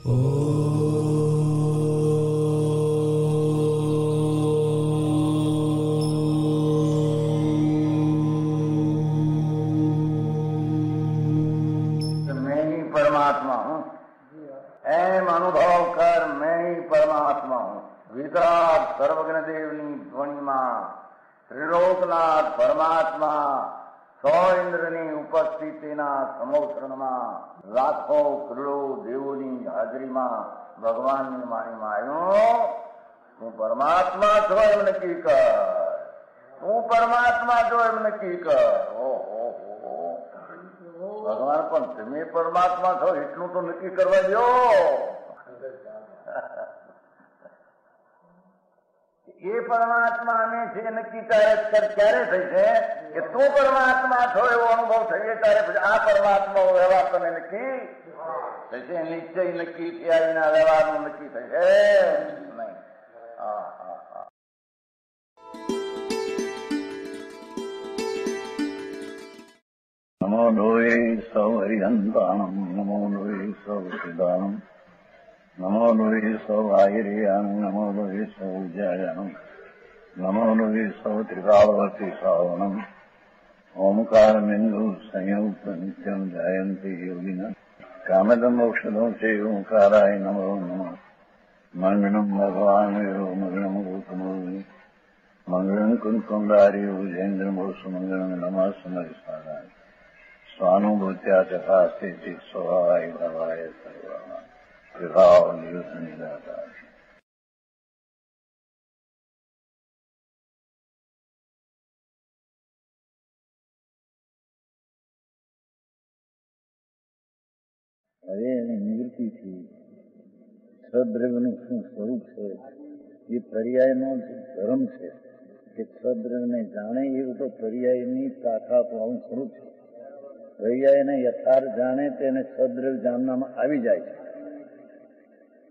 मैं ही परमात्मा हूँ, एम अनुभव कर मैं ही परमात्मा हूँ। विराट सर्वज्ञ देवनी ध्वनिमा त्रिलोकनाथ परमात्मा सौ इंद्રની ઉપસ્થિતિના સમોત્સવમાં લાખો કરોડો દેવોની હાજરીમાં ભગવાનની વાણીમાં આવ્યો, તું પરમાત્મા છો એમ નક્કી કર, તું પરમાત્મા છો એમ નક્કી કર. ભગવાન પણ તમે પરમાત્મા છો એટલું તો નક્કી કરવા દો. એ પરમાત્માને છે નક્કી ક્યારે થઈ છે કે તું પરમાત્મા છો એવો અનુભવ થઈએ ત્યારે પછી આ પરમાત્મા વ્યવહાર તમે નક્કી થશે. નિશ્ચય નક્કી થયા વિના વ્યવહારનું નક્કી થશે નહીં. નમો લોહે સૌ હરિહંતાણમ, નમો લોહે સૌ સિદ્ધાણમ, નમો લોહે સૌ આયર્યાણમ, નમો લોહે સૌ જયાણમ, નમો લોહે સૌ ત્રિકાળવતી શ્રાવણમ. ઓમકાર બિંદુ સંયુક્ત નિત્યમ જાયંતિ યોગિના કામદમ ઔષધો છે ઓંકારાય નમો નમઃ. મંગળમ ભગવાન મંગળમ ગૌતમો મંગળમ કુંકુંડારી ભુજેન્દ્રમો સુમંગળમ નમઃ સમરિસારાય સ્વાનુભૂત્યા ચકાસ્તે સ્વભાવાય ભાવાય સર્વા વિભાવ નિયુત નિરાકાર. હવે એની નિવૃત્તિથી સદ્રવ્યનું શું સ્વરૂપ છે એ પર્યાયનો ધર્મ છે કે સદ્રવ્યને જાણે એવું તો પર્યાયની તાકાતવાળું સ્વરૂપ છે. પર્યાયને યથાર્થ જાણે તેને સદ્રવ્ય જાણવામાં આવી જાય છે.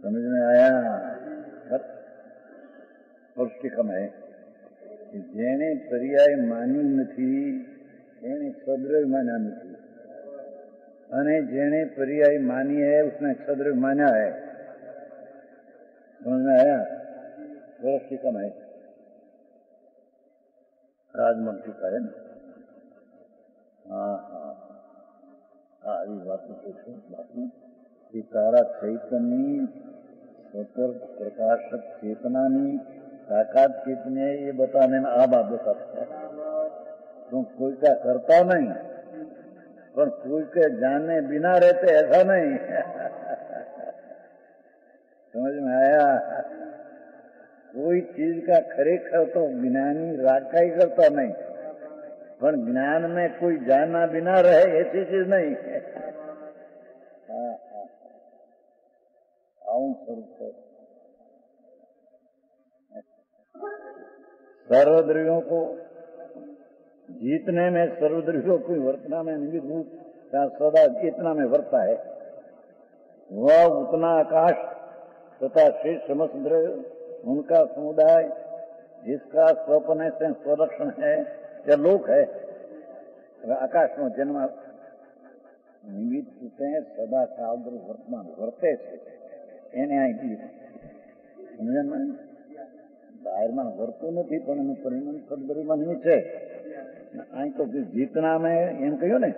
સમજને આયા સ્પષ્ટીકમ હૈ કે જેને પર્યાય માન્યું નથી એને સદ્રવ્ય માન્યા નથી, અને જેने पर्याय मानी है उसने सद्रव्य माना है. समझ में आया? स्पष्टीकम है, राजमन टीका है ना. हाँ हाँ हाँ ये बात पूछो बाकी कि तारा चैतन्य स्वतंत्र प्रकाशक चेतनानी ताकत कितनी है ये बताने में आ बात बताता है. तुम कोई का करता नहीं पर कोई के जानने बिना रहते ऐसा नहीं. समझ में आया? कोई चीज का खरेखर तो ज्ञानी राखा ही करता नहीं, पर ज्ञान में कोई जानना बिना रहे ऐसी चीज नहीं. आऊं सर्वद्रव्यों को जीतने में सर्वद्रव्यों की वर्तना में निमित्त रूप का सदा चेतना में वर्ता है. वह उतना आकाश तथा शेष समस्त द्रव्य उनका समुदाय जिसका स्वप्न से स्वरक्षण है या लोक है. आकाश में जन्म निमित्त रूपे सदा काल वर्तमान वर्ते છે એને અહીં કીધું. સમજણ બહારમાં વર્તું નથી પણ એનું પરિણામ સદગરીમાં નિમિત્ત છે. અહીં તો જીતના में એમ કહ્યું ને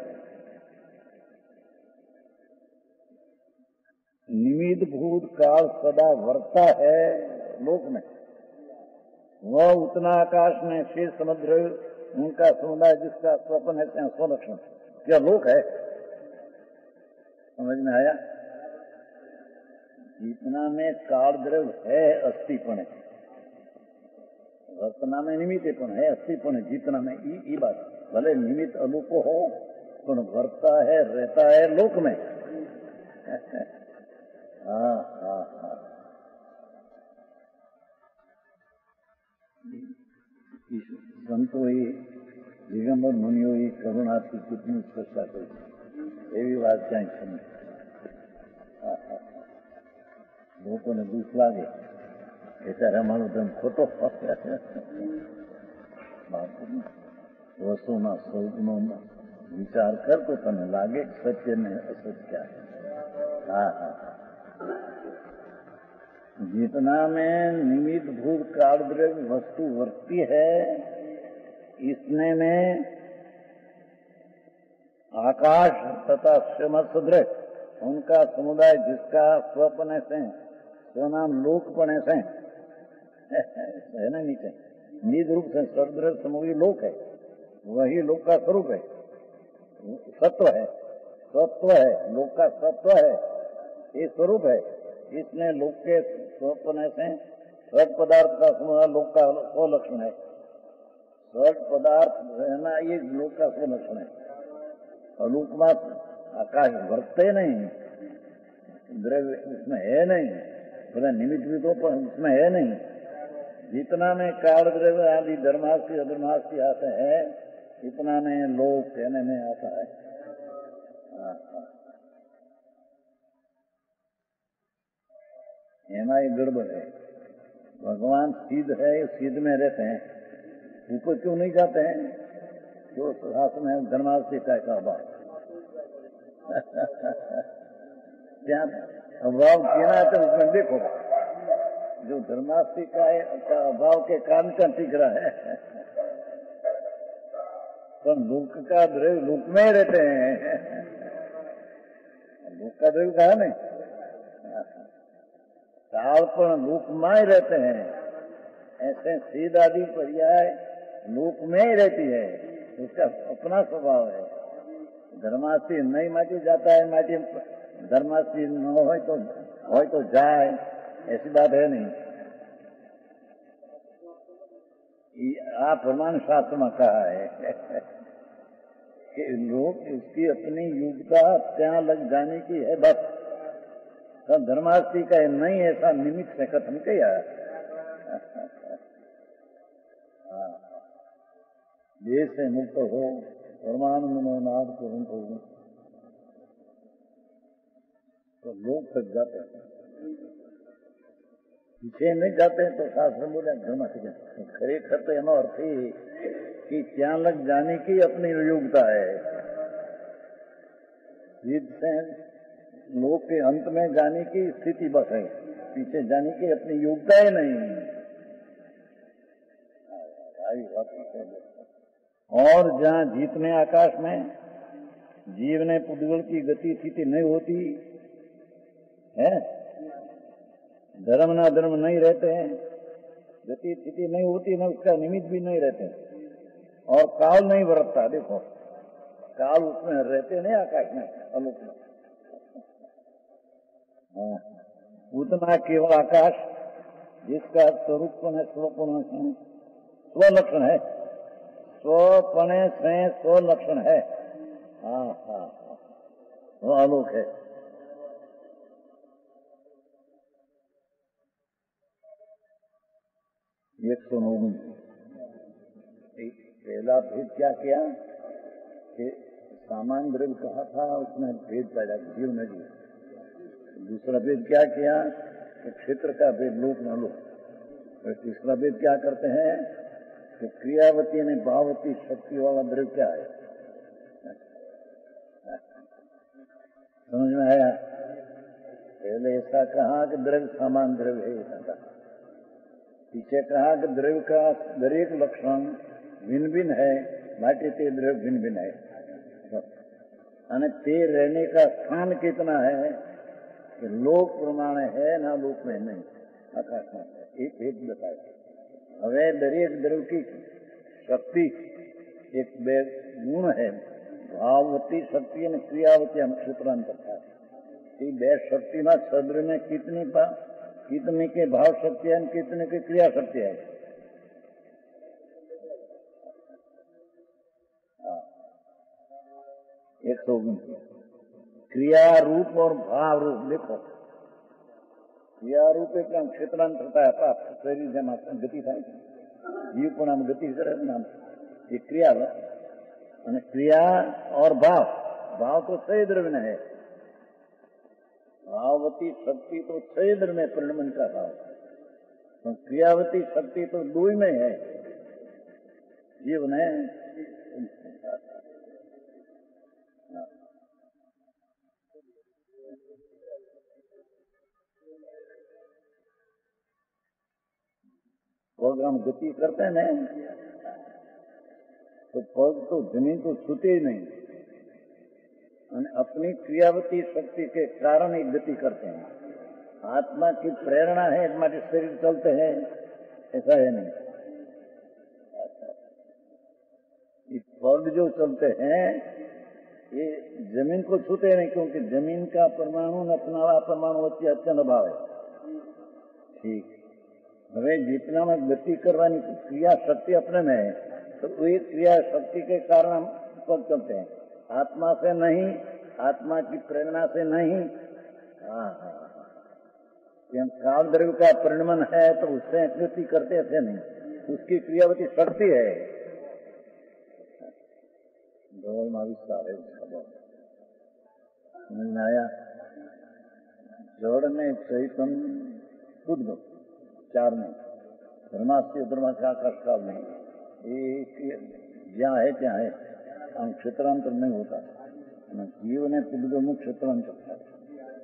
निमित्त भूत काल सदा वर्ता है लोक में. वह उतना आकाश में शेष समुद्र उनका समुदाय जिसका स्वप्न है स्वलक्षण क्या लोक है. समझ में आया? जीतना में काल द्रव्य है अस्थिपण है, वर्तना में निमित्तपण है अस्थिपण है. जीतना में ई बात भले निमित्त अलोक हो पर वर्ता है रहता है लोक में. हाँ हाँ हाँ સંતોએ દિગંબર મુનિઓએ કરુણાથી કેટલી ચર્ચા કરી એવી વાત ક્યાંય સમજ. લોકોને દુઃખ લાગે કે ત્યારે અમારો ધર્મ ખોટો વસ્તુના સ્વરૂપનો વિચાર કર તો તને લાગે સત્ય ને અસત્ય. હા હા जितना में निमित्त भूत काल द्रव्य वस्तु वर्ती है, इसने में आकाश तथा समसद्र उनका समुदाय जिसका स्वपने से स्वनाम लोकपने से है ना, नीचे निज रूप से सर्वद्र समूह लोक है, वही लोक का स्वरूप है, सत्व है, सत्व है, लोक का सत्व है, ये स्वरूप है। इसने लोक के स्वपने से सठ पदार्थ का समुदाय लोक का स्वलक्षण है। सठ पदार्थ है ना, ये लोक का स्वलक्षण है। और लोक में आकाश भरते नहीं, द्रव्य इसमें है नहीं, बोला निमित्त भी तो पर इसमें है नहीं। जितना में काल द्रव्य आदि धर्मास्थी अधर्मास्थी आते हैं, इतना में लोक कहने में आता है। एमा ये गड़बड़ है। भगवान सिद्ध है, सिद्ध में रहते हैं, ऊपर क्यों नहीं जाते हैं? जो शासन है धर्मास्थी का अभाव क्या अभाव कहना तो उसमें देखो, जो धर्मास्थी का अभाव के कारण का टिक रहा है, तो लोक का द्रव्य लोक में रहते हैं, लोक का द्रव्य कहा नहीं, काल पर लोक में ही रहते हैं। ऐसे सीध आदि पर्याय लोक में ही रहती है, उसका अपना स्वभाव है। धर्मास्थी नहीं माटी जाता है, माटी धर्मास्थी न हो तो जाए, ऐसी बात है नहीं। आप प्रमाण शास्त्र में कहा है कि लोग इसकी अपनी योग्यता ત્યાં लग जाने की है बस। तो धर्मास्थी का नहीं ऐसा निमित्त से कथन किया। देश से मुक्त हो परमानंद में नाद तुरंत हो, तो लोग तक जाते हैं, पीछे नहीं जाते। तो शास्त्र बोले धर्मास्थी खरेखर तो एनो अर्थ ही कि ત્યાં लग जाने की अपनी योग्यता है। सिद्ध से लोक के अंत में जाने की स्थिति बस है, पीछे जाने की अपनी योग्यता ही नहीं। और जहाँ जीतने आकाश में जीव ने पुद्गल की गति स्थिति नहीं होती है, धर्म ना धर्म नहीं रहते हैं, गति स्थिति नहीं होती, न उसका निमित्त भी नहीं रहते, और काल नहीं बरतता। देखो काल उसमें रहते नहीं, आकाश में आलोक में। उतना केवल आकाश जिसका स्वरूप स्वलक्षण है, स्वपने से स्वलक्षण है। हाँ हाँ, वो आलोक है। एक सौ 9 पहला भेद क्या किया कि सामान्य द्रव्य कहा था, उसमें भेद पैदा जीव में जीव। दूसरा भेद क्या किया कि क्षेत्र का भेद लोक न लोक। तीसरा भेद क्या करते हैं कि क्रियावती ने भाववती शक्ति वाला द्रव्य क्या है। समझ में आया? पहले ऐसा कहा कि द्रव्य सामान्य द्रव्य है, ऐसा कहा। पीछे कहा कि द्रव्य का दरेक लक्षण भिन्न भिन्न है, माटी ते द्रव्य भिन्न भिन्न है। અને તે रहने का स्थान कितना है कि लोक प्रमाणे है ना लोक में नहीं, आकाश में एक भेद बताया। હવે દરેક દ્રવ્ય की शक्ति एक બે गुण है, भाववती शक्ति और क्रियावती हम सूत्रांतर था। ये બે शक्ति में सद्र में कितने के भाव शक्ति है, कितने की क्रिया शक्ति है। एक तो क्रिया रूप और भाव रूप देखो। क्रिया रूप एक क्षेत्रांतर था, शरीर जमा गति था, जीव को नाम गति नाम ये क्रिया। क्रिया और भाव, भाव तो छह द्रव्य में है, भाववती शक्ति तो छह द्रव्य में परिणमन का भाव, तो क्रियावती शक्ति तो दो ही में है जीव ने। पग हम गति करते हैं ना, तो पग तो जमीन को छूते ही नहीं, अपनी क्रियावती शक्ति के कारण ही गति करते हैं। आत्मा की प्रेरणा है हमारे शरीर चलते हैं, ऐसा है नहीं। ये पग जो चलते हैं ये जमीन को छूते नहीं, क्योंकि जमीन का परमाणु न अपना परमाणु वच्चे अत्यंत भाव है। ठीक, હવે जितना में गति करवानी क्रिया शक्ति अपने में है, तो वही क्रिया शक्ति के कारण हम पग चलते हैं, आत्मा से नहीं, आत्मा की प्रेरणा से नहीं। हम काल द्रव्य का परिणमन है तो उससे गति करते ऐसे नहीं, उसकी क्रियावती शक्ति है। विस्तार है उसका, समझ में आया? जड़ में चैतन्य उद्गम चार में, धर्मास्ति धर्माचा आकाश काल में, ये जहाँ है ત્યાં है, हम क्षेत्रांतर नहीं होता। जीव ने पुद्गम क्षेत्रांतर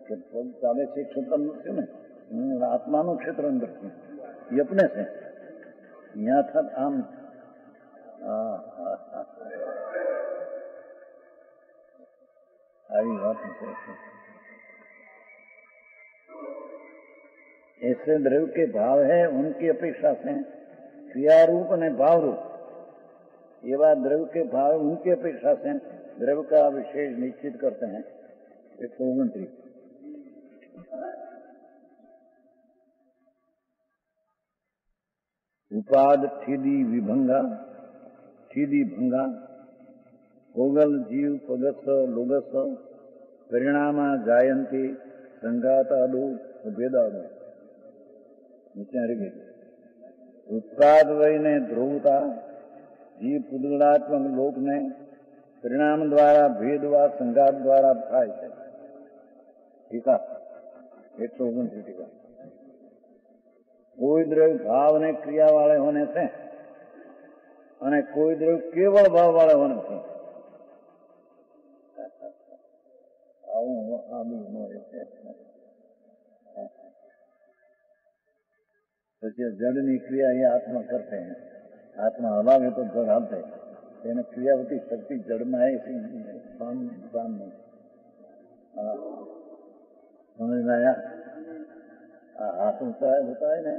કે પગ ચાલે છે ક્ષેત્રાંતર છે ને, આત્માનું ક્ષેત્રાંતર છે એ अपने से यहाँ था आम। આવી વાત છે। ऐसे द्रव्य के भाव है उनकी अपेक्षा से क्रियारूप और भाव रूप ये बात द्रव्य के भाव उनकी अपेक्षा से द्रव्य का विशेष निश्चित करते हैं। 129 उपाद ठीदी विभंगा ठीदी भंगा कोगल जीव पगस लोगस परिणामा जायंती संघातादु भेदादु उत्पाद वही ने ध्रुवता जीव पुद्गलात्मक लोक ने परिणाम द्वारा भेद व संघात द्वारा थाय है। ठीक है, 129 टीका। कोई द्रव्य भाव ने क्रिया वाले होने से और कोई द्रव्य केवल भाव वाले होने से जड़नी क्रिया ये आत्मा करते हैं, आत्मा हवा में तो जड़ हालते हैं, क्रियावती शक्ति जड़ में है, इसी बान में समझ में आया? हाथ होता है ना,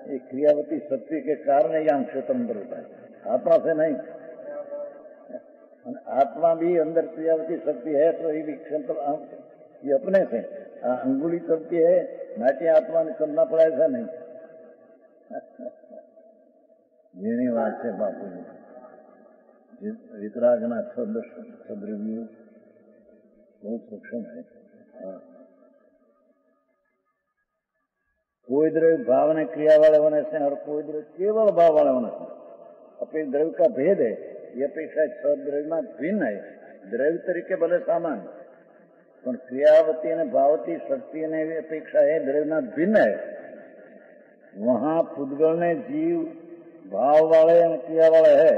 ये क्रियावती शक्ति के कारण ही हम स्वतंत्र होता है, आत्मा से नहीं। आत्मा भी अंदर क्रियावती शक्ति है तो ये भी क्षेत्र ये अपने से अंगुली चलती है, नाट्य आत्मा ने चलना पड़ा ऐसा नहीं। જેની વાત છે બાપુ વિતરાગના સદ્રવ્યો બહુ સૂક્ષ્મ है। कोई द्रव्य भाव ने क्रिया वाले होने से और कोई द्रव्य केवल भाव वाले होने से अपने द्रव्य का भेद है। ये अपेक्षा सद्रव्य में भिन्न है, द्रव्य तरीके भले सामान पर क्रियावती ने भावती शक्ति ने भी अपेक्षा है द्रव्य में भिन्न है। वहां पुद्गल ने जीव भाव वाले क्रिया वाले है,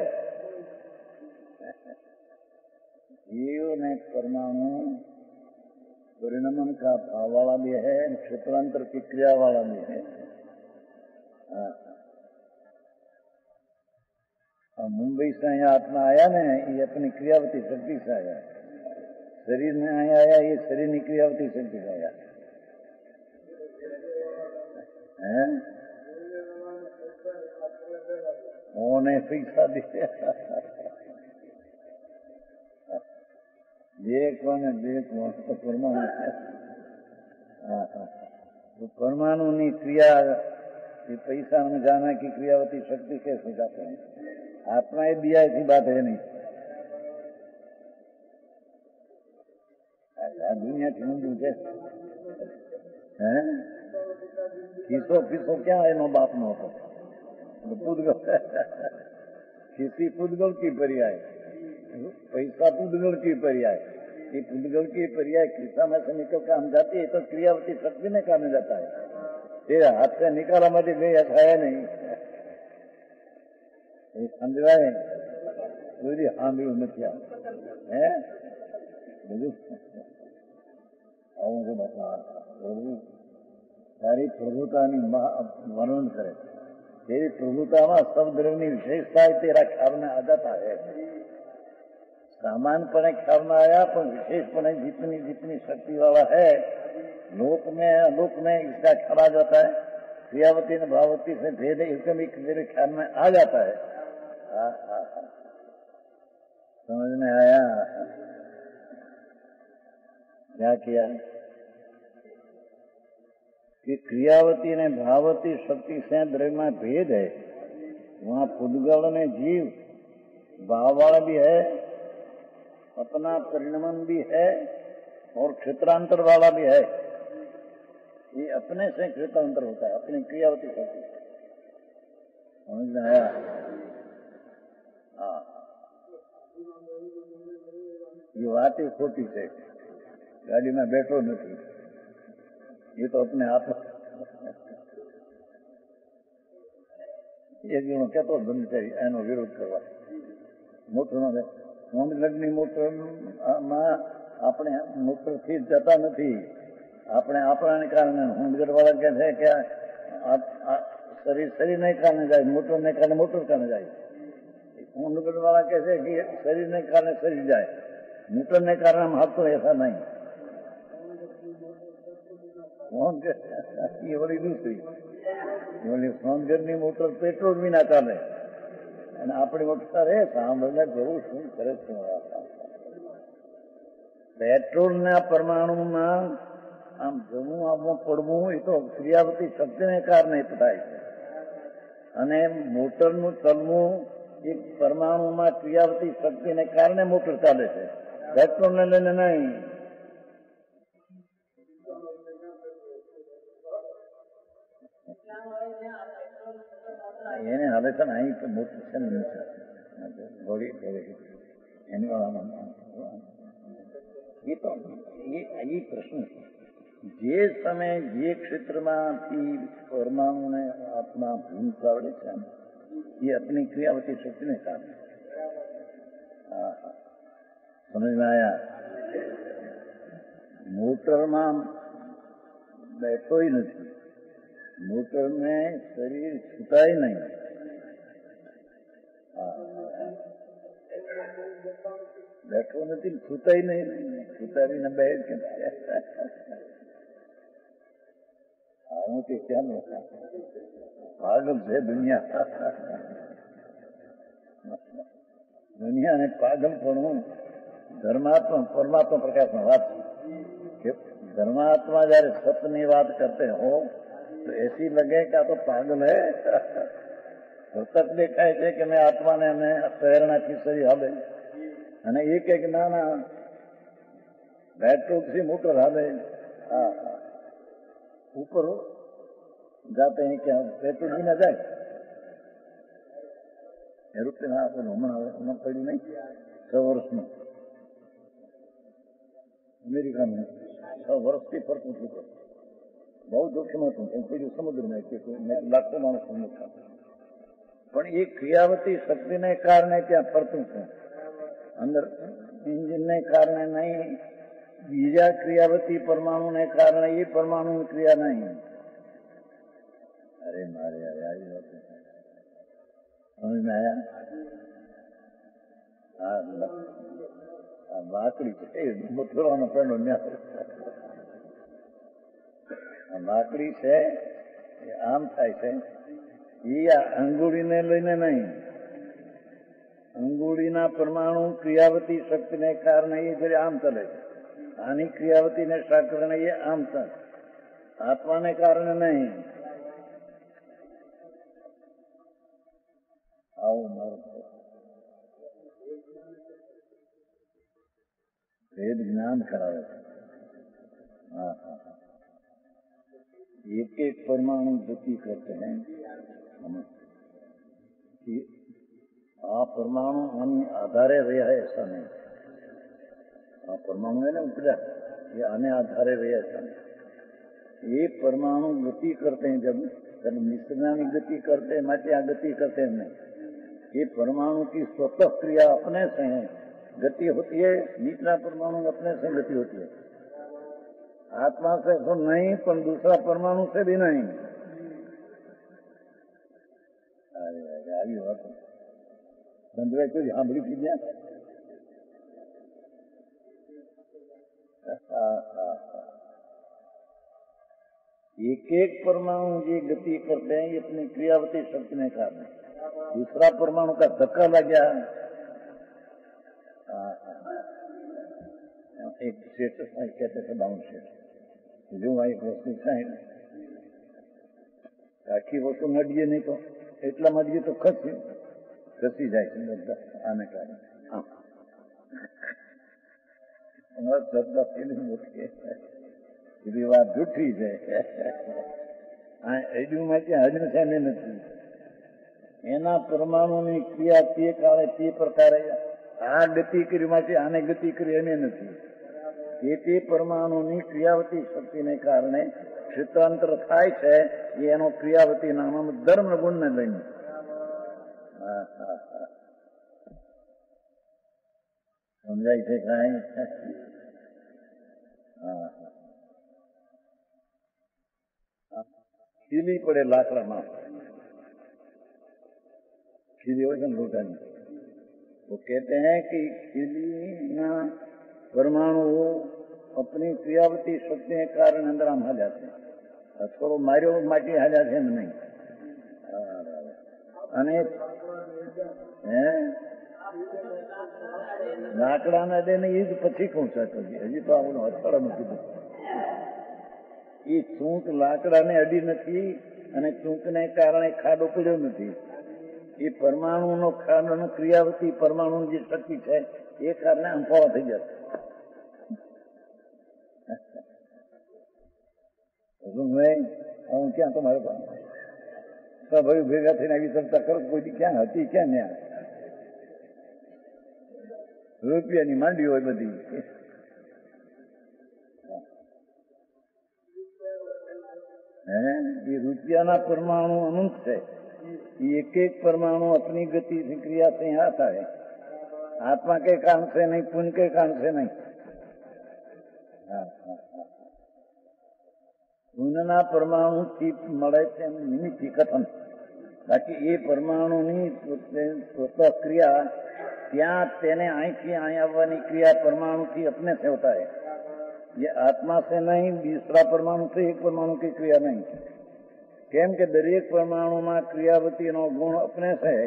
जीव ने परमाणु परिणमन का भाव वाला भी है, क्षेत्रांतर की क्रिया वाला भी है। मुंबई से यहाँ आत्मा आया ना, ये अपनी क्रियावती शक्ति से आया, शरीर में आया ये शरीर की क्रियावती शक्ति से आया है। उन्हें पैसा दिया तो परमाणु तो परमाणु की क्रिया ये पैसा में जाना की क्रियावती शक्ति कैसे जाते हैं? आत्मा ही दिया ऐसी बात है नहीं। दुनिया की मंदिर है किसो क्या है नो बाप नो तो पुद्गल किसी पुद्गल की पर्याय पैसा पुद्गल की पर्याय, ये पुद्गल की पर्याय खिस्सा में से निकल कर हम जाती है तो क्रियावती शक्ति ने काम जाता है। तेरा हाथ से निकाला मुझे गई ऐसा है नहीं, समझ रहा है? पूरी हामी उन्नतिया है मुझे बता તારી પ્રભુતાની વર્ણન કરે. तेरी प्रभुता सब द्रव्य विशेषता तेरा ख्याल में आ जाता है. सामान्यपणे ख्याल में आया पर विशेषपणे जितनी जितनी शक्ति वाला है लोक में अलोक में इसका ख्याल आ जाता है. क्रियावती ने भावती से भेद एकदम एक मेरे ख्याल में आ जाता है. समझ में आया क्या किया कि क्रियावती ने भावती शक्ति से द्रव्य में भेद है. वहां पुद्गल ने जीव भाव वाला भी है, अपना परिणमन भी है और क्षेत्रांतर वाला भी है. ये अपने से क्षेत्रांतर होता है, अपनी क्रियावती शक्ति. समझ में आया? हाँ, ये बात ही खोटी है. गाड़ी में बैठो नहीं, ये तो अपने आप एक जणो कहतो બંધ કરી એનો વિરોધ કરવા. મોટરનો સોમગઢની મોટરમાં આપણે મોટરથી જતા નથી. આપણે આપણાને કારણે સોમગઢ વાળા કહે છે કે શરીરને કારણે જાય, મોટરને કારણે મોટર કારણે જાય. સોમગઢ વાળા કહે છે કે શરીરને કારણે શરીર જાય, મોટરને કારણે हम हाथ तो ऐसा नहीं. ये बड़ी दूसरी बोली सोनगढ़नी मोटर पेट्रोल भी ना चाले અને આપણી મોટર એ સાંભળને જોવું શું કરે છે. પેટ્રોલના પરમાણુમાં આમ જવું આવવું પડવું એ તો ક્રિયાવતી શક્તિને કારણે થાય છે. અને મોટરનું ચલવું એક પરમાણુમાં ક્રિયાવતી શક્તિને કારણે મોટર ચાલે છે, પેટ્રોલને લઈને નહીં. એને હવે છે ને અહીં મોટર છે ને ઘોડી એની વાળામાં એ તો એ પ્રશ્ન જે સમય જે ક્ષેત્રમાંથી પરમાણુને આત્મા ભૂલ આવડે છે એ अपनी क्रियावती शक्ति ने कारण. समझ में आया? मोटर में बैठो ही नहीं, मोटर में शरीर छूटा ही नहीं. बैठो नहीं, छूटा ही नहीं, छूटा भी न बैठ के आऊं तो क्या होता. पागल है दुनिया. दुनिया ने पागल पड़ू धर्मात्मा परमात्मा प्रकाश में बात. धर्मात्मा जયારે સતની વાત करते हो तो ऐसी लगे क्या तो पागल है. સતત દેખાય છે કે મેં આત્માને અમે પ્રેરણાથી શરીર હાલે અને એ કે ના ના પેટ્રોલથી મોટર હાલે. ऊपर जाते हैं क्या पेट्रोल भी ना जाए. एरोप्लेन हमें पड़ी नहीं 6 वर्ष में अमेरिका में 6 वर्ष की फर्क नहीं पड़ा. बहुत जोखिम હતું પેલું સમુદ્ર में લાખો માણસ સમુદ્ર. પણ એ ક્રિયાવતી શક્તિને કારણે ત્યાં ફરતું છે, અંદર इंजनને કારણે નહીં. બીજા ક્રિયાવતી પરમાણુને કારણે એ પરમાણુ ક્રિયા નહીં. अरे मारे अरे आई बात समझ में आया? लाकड़ी मथुराનો પેલો ન્યાસ. લાકડી છે આમ થાય છે એ અંગુળીને લઈને નહીં. અંગુળીના પરમાણુ ક્રિયાવતી શક્તિને કારણે એ જયારે આમ ચાલે છે. આની ક્રિયાવતીને કારણે એ આમ ચાલે, આત્માને કારણે નહીં. આવું મારું વેદ જ્ઞાન કરાવે છે. एक एक परमाणु गति करते हैं कि आ परमाणु हम आधारे रहा है ऐसा नहीं. आ परमाणु है ना उपजा ये आने आधारे रहा ऐसा नहीं. ये परमाणु गति करते हैं जब मिश्रणानी गति करते हैं मात्या गति करते हैं नहीं. ये परमाणु की स्वतः क्रिया अपने से है, गति होती है. नीचला परमाणु अपने से गति होती है. आत्मा से तो नहीं, पर दूसरा परमाणु से भी नहीं। अरे આવી વાત સંજય કોઈ સાંભળી કીધા? एक एक परमाणु ये गति करते हैं, ये अपनी क्रियावती शक्ति ने कारण। दूसरा परमाणु का धक्का लग गया। एक सेठ कहते थे बाउंड सेठ, जो एक वस्तु साइड आखी वस्तु नડીએ नहीं तो એટલા નડીએ तो ખસી જાય છે બધા આને કારણે। શબ્દ એવી વાત જૂઠી છે। હજુમાં ત્યાં હજુ સામે નથી। એના પરમાણુની ક્રિયા તે કાળે તે પ્રકારે આ ગતિ કરી માટે આને ગતિ કરી એમ નથી। તે પરમાણુની ક્રિયાવતી શક્તિને કારણે ક્ષેત્રાંતર થાય છે। એનો ક્રિયાવતી નામનો ધર્મ ગુણને લઈને। સમજાય છે કાંઈ? खीली पड़े लाकड़ा में, खीली हो लोटा में, वो कहते हैं कि खीली ना परमाणु अपनी क्रियावती शक्ति के कारण अंदर हम हाल्या છે। થોડો માર્યો માટી હાલ્યા છે નહીં। અને લાકડાના દે ને એ જ પછી પહોંચાતો છે। હજી તો આપણું હથવાડામાં કીધું એ ચૂંક લાકડાને અડી નથી અને ચૂંકને કારણે ખાડો પડ્યો નથી। એ પરમાણુનો ખાડોનો ક્રિયાવતી પરમાણુની જે શક્તિ છે એ કારણે અંફાળો થઈ જશે। હું ક્યાં તમારે ભાઈ ભેગા થઈને આવી ચર્ચા કરો, કોઈ ક્યાં હતી ક્યાં ન્યા રૂપિયાની માંડી હોય બધી। ये रुपया परमाणु अनंत है। एक एक परमाणु अपनी गति से क्रिया से आता है। आत्मा के कारण से नहीं, पुण्य के कारण से नहीं। पुण्यना परमाणु थी મળે છે નિમિત્ત કથન। બાકી એ પરમાણુની સ્વતઃ ક્રિયા ત્યાં તેને અહીંથી અહીં આવવાની ક્રિયા પરમાણુથી अपने से होता है। ये आत्मा से नहीं, दूसरा परमाणु से एक परमाणु की क्रिया नहीं। केम के दरेक परमाणु में क्रियावती नो गुण अपने से है।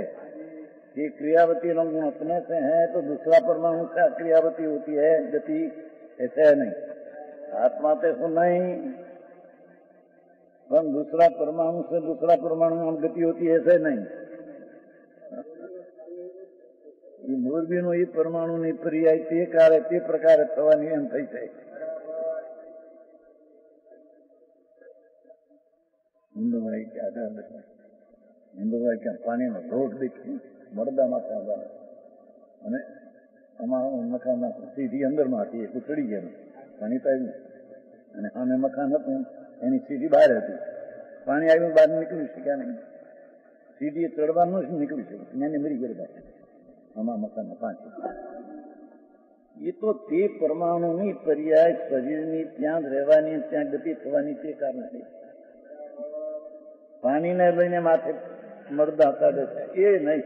ये क्रियावती नो गुण अपने से है तो दूसरा परमाणु से क्रियावती होती है गति, ऐसे है नहीं। आत्मा से तो नहीं, पर दूसरा परमाणु से दूसरा परमाणु में गति होती है, ऐसे नहीं। ये मोरबी नो ये परमाणु नहीं पर्याय ते कार्य ते प्रकार थवानी एम थई છે। हिंदुभाई क्या हिंदुभाई क्या पानी में रोड देखी मरदा माता અને અમારું મકાન સીધી અંદરમાં હતી, એ ચડી ગયા પાણી તો આવ્યું અને સામે મકાન હતું એની સીધી બહાર હતી। પાણી આવ્યું બહાર નીકળી શક્યા નહીં, સીધી ચડવાનું જ નીકળી શકે એને મરી ગયા અમારા મકાનમાં પાંચ। એ તો તે પરમાણુની પર્યાય શરીરની ત્યાં રહેવાની ત્યાં ગતિ થવાની તે કારણે છે। પાણીને લઈને માથે મરદા કાઢે છે એ નહીં।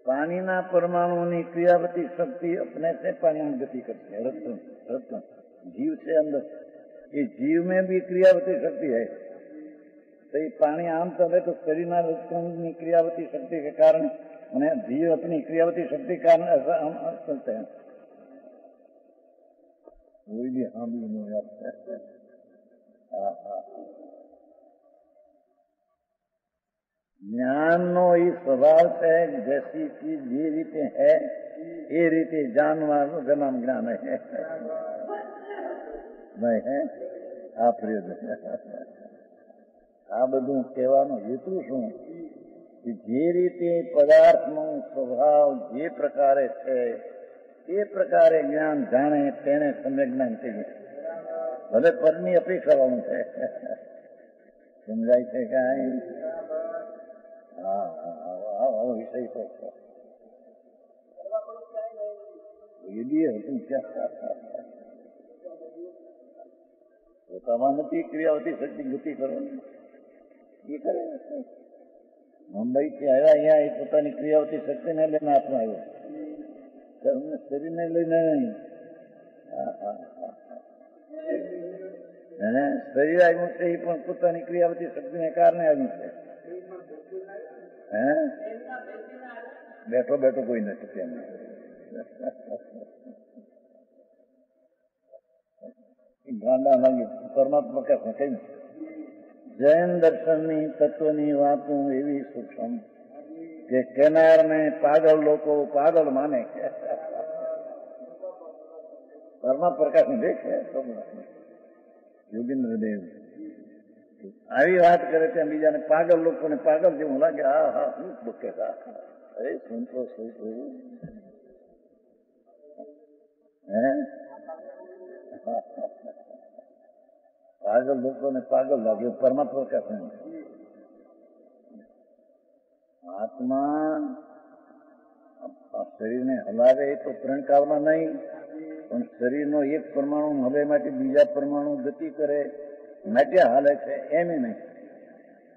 पानीना परमाणुनी क्रियावती शक्ति अपने से पानी में गति करती है। रत्न जीव से अंदर, ये जीव में भी क्रियावती शक्ति है। तो ये पानी आम चले तो शरीर रत्न क्रियावती शक्ति के कारण उन्हें जीव अपनी क्रियावती शक्ति के कारण ऐसा हम चलते हैं। कोई भी हम भी नहीं करते। ज्ञान नो ये स्वभाव है, जैसी चीज ये रीते है ये रीते जानवर का नाम ज्ञान है। नहीं है आप आ बधु कहવાનો हेतु શું कि जे रीते पदार्थ नो स्वभाव जे प्रकारे है એ પ્રકારે જ્ઞાન જાણે તેને સમ્યક જ્ઞાન કહીએ। ભલે પરની અપેક્ષાવાનું છે। સમજાય છે કાંઈ? વિષય તો એ બી હતું ક્યાં પોતામાં નથી ક્રિયાવતી શક્તિ ગતિ કરવાની એ કરે મુંબઈથી આવ્યા અહીંયા એ પોતાની ક્રિયાવતી શક્તિને લઈને હાથમાં આવ્યો શરીરને લઈને નહીં અને શરીર આવ્યું છે એ પણ પોતાની ક્રિયાવતી શક્તિને કારણે આવ્યું છે હે બેઠો બેઠો કોઈ નથી તેમને ગાંડા લાગી પરમાત્મા કહે કઈ જૈન દર્શનની તત્વની વાતો એવી સૂક્ષ્મ કે કેનારને પાગલ લોકો પાગલ માને પરમા પ્રકાશ દેખે યોગેન્દ્ર દેવ આવી વાત કરે ત્યાં બીજાને પાગલ લોકોને પાગલ જેવું લાગે હા હા શું બકે અરે સુનતો શું હે પાગલ લોકોને પાગલ લાગે પરમાત્મા પ્રકાશ આત્મા શરીરને હલાવે તો ત્રણ નહીં પણ શરીરનો એક પરમાણુ હવે માટે બીજા પરમાણુ ગતિ કરે માટે હાલે છે એમ નહીં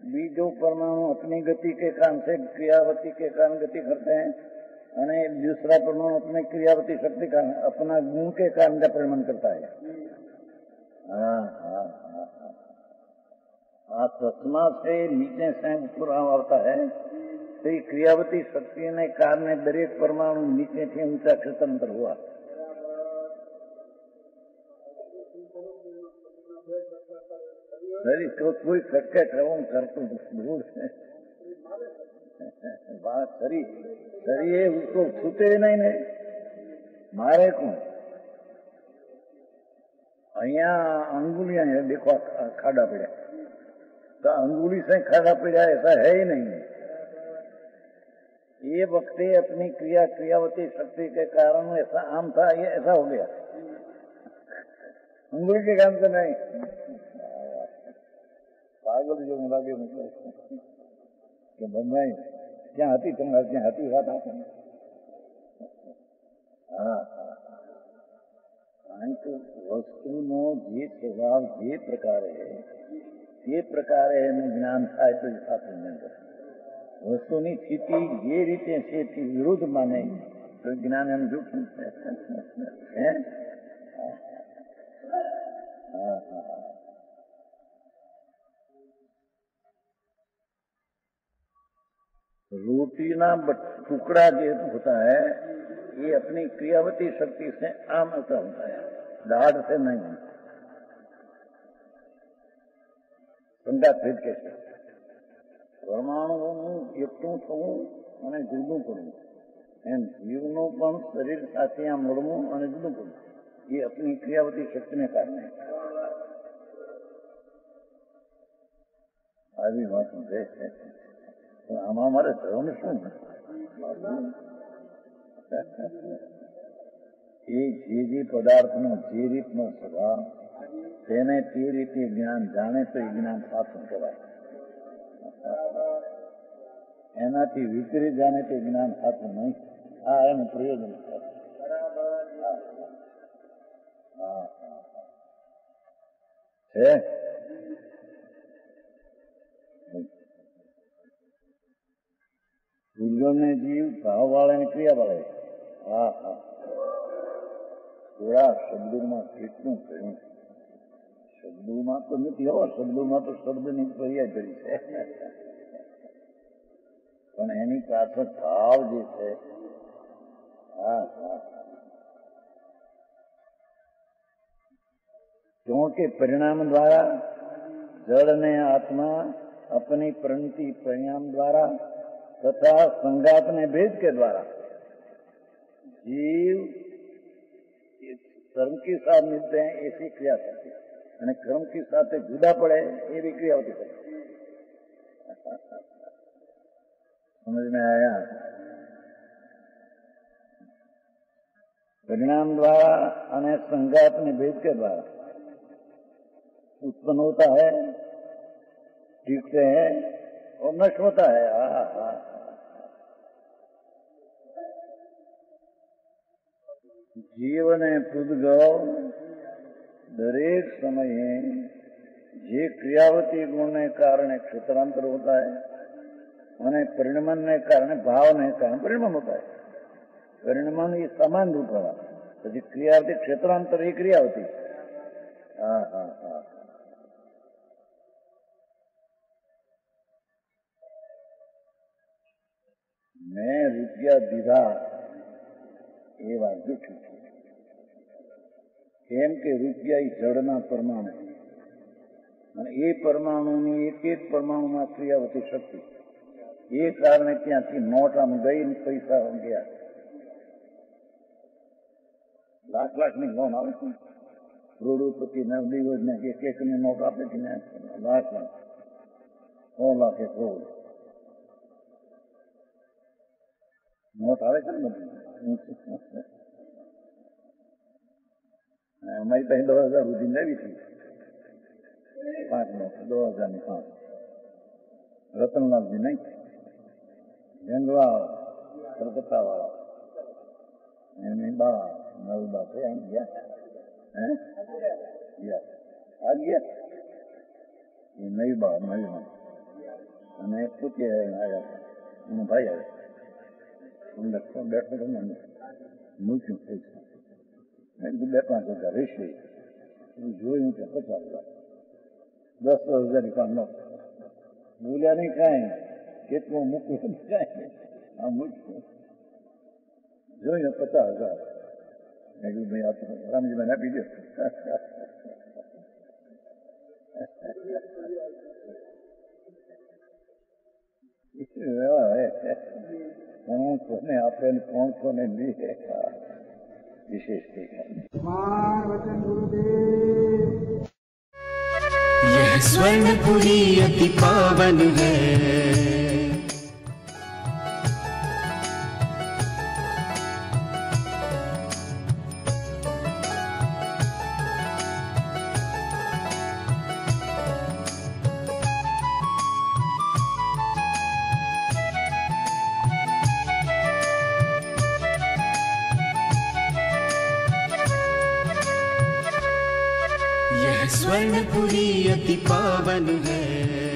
बीजो परमाणु अपनी गति के कारण से क्रियावती के कारण गति करते हैं અને दूसरा परमाणु अपने क्रियावती शक्ति का अपना गुण के कारण का परिणाम करता है। चश्मा से नीचे से ऊपर आता है तो ये क्रियावती शक्ति ने कारण दरेक परमाणु नीचे से ऊंचा स्वतंत्र हुआ। शरीर को कोई खटके क्रम करते दूर है बात शरीर शरीर उसको छूते नहीं मारे को अहिया अंगुलियां है देखो खाड़ा पड़ा तो अंगुली से खाड़ा पड़ा ऐसा है ही नहीं। ये वक्ते अपनी क्रियावती शक्ति के कारण ऐसा आम था ये ऐसा हो गया अंगुली के काम से नहीं पागल जो लागे मतलब કે ભગવાન જ્યાં હતી તમારે ત્યાં હતી વાત આપે કારણ કે વસ્તુનો જે સ્વભાવ જે પ્રકારે તે પ્રકારે એનું જ્ઞાન થાય તો આપણને વસ્તુની સ્થિતિ જે રીતે છે તે વિરુદ્ધ માને તો જ્ઞાન એમ જૂઠું છે। रोटी ना टुकड़ा जो होता है ये अपनी क्रियावती शक्ति से आम होता है दाढ़ से नहीं। संगा भेद कैसे परमाणु एकठું થવું અને જુદું પડવું એમ જીવનું પણ શરીર સાથે આ મળવું અને જુદું પડવું એ अपनी क्रियावती શક્તિને કારણે આવી વાત છે। આમાં અમારે થવાનું શું એ જે પદાર્થનો જે રીતનો સ્વભાવ તેને તે રીતે જ્ઞાન જાણે તો એ જ્ઞાન સાચું કહેવાય એનાથી વિપરીત જાણે તો જ્ઞાન સાચું નહીં। આ એનું પ્રયોજન છે। સૂર્ય ને જીવ ભાવ વાળા ને ક્રિયા વાળા હા હા થોડા શબ્દોમાં કેટલું કહ્યું શબ્દોમાં તો નથી હો શબ્દોમાં તો શબ્દની ક્રિયા કરી છે પણ એની પાછળ ભાવ જે છે હા હા क्योंकि परिणाम द्वारा जड़ ने आत्मा अपनी प्रवृत्ति परिणाम द्वारा तथा संगात ने भेद के द्वारा जीव कर्म के साथ मिलते हैं ऐसी क्रिया करती है અને કર્મ की સાથે જુદા પડે એવી ક્રિયા होती है। समझ में आया? परिणाम द्वारा અને संगात ने भेद के द्वारा उत्पन्न होता है टिकते हैं और नष्ट होता है। हाँ हाँ જીવને પૂદગલ દરેક સમયે જે ક્રિયાવતી ગુણને કારણે ક્ષેत्रांतर होता है અને પરિણમનને કારણે ભાવને કારણે પરિણમન होता है. પરિણમન એ સમાન રૂપ વાળા, પછી ક્રિયાવતી ક્ષેत्रांतर એ ક્રિયાવતી. હા હા હા. મેં રૂપિયા દીધા એ વાત જૂઠી છે. કેમ કે રૂપિયા એ જળના પરમાણુ અને એ પરમાણુની એક એક પરમાણુમાં ક્રિયાવતી શક્તિ, એ કારણે ત્યાંથી નોટ આમ ગઈ પૈસા ગયા. લાખ લાખની લોન આવે છે, કરોડોપતિ નવદીવને એક એકની નોટ આપે છે ને, લાખ લાખ 100 લાખ એક કરોડ નોટ આવે છે ને બધી. અમારી પાસે 10,000 સુધી લેવી હતી, 5 નોટ 2000ની 5. રતનલાલજી નહીં, જંગલા કલકત્તા વાળા, એની બા નવબા છે, એમ ગયા આ ગયા એ નવી બા નવી અને પોતે આવ્યા, એનો ભાઈ આવ્યો, બેઠો તમને મૂક્યું પૈસા, 2-5 હજાર રહેશે. જોયું કે 50,000, 10,000ની 5 નોટ બોલ્યા નહીં કાંઈ, કેટલું મૂકવું કાંઈ, આ મૂક્યું જોઈને 50,000. મેં કીધું ભાઈ આ રામજીભાઈ આપી દો. કોણ કોને આપે ને કોણ કોને લે, विशेष यह स्वर्णपुरी अति पावन है, यह स्वर्णपुरी अति पावन है.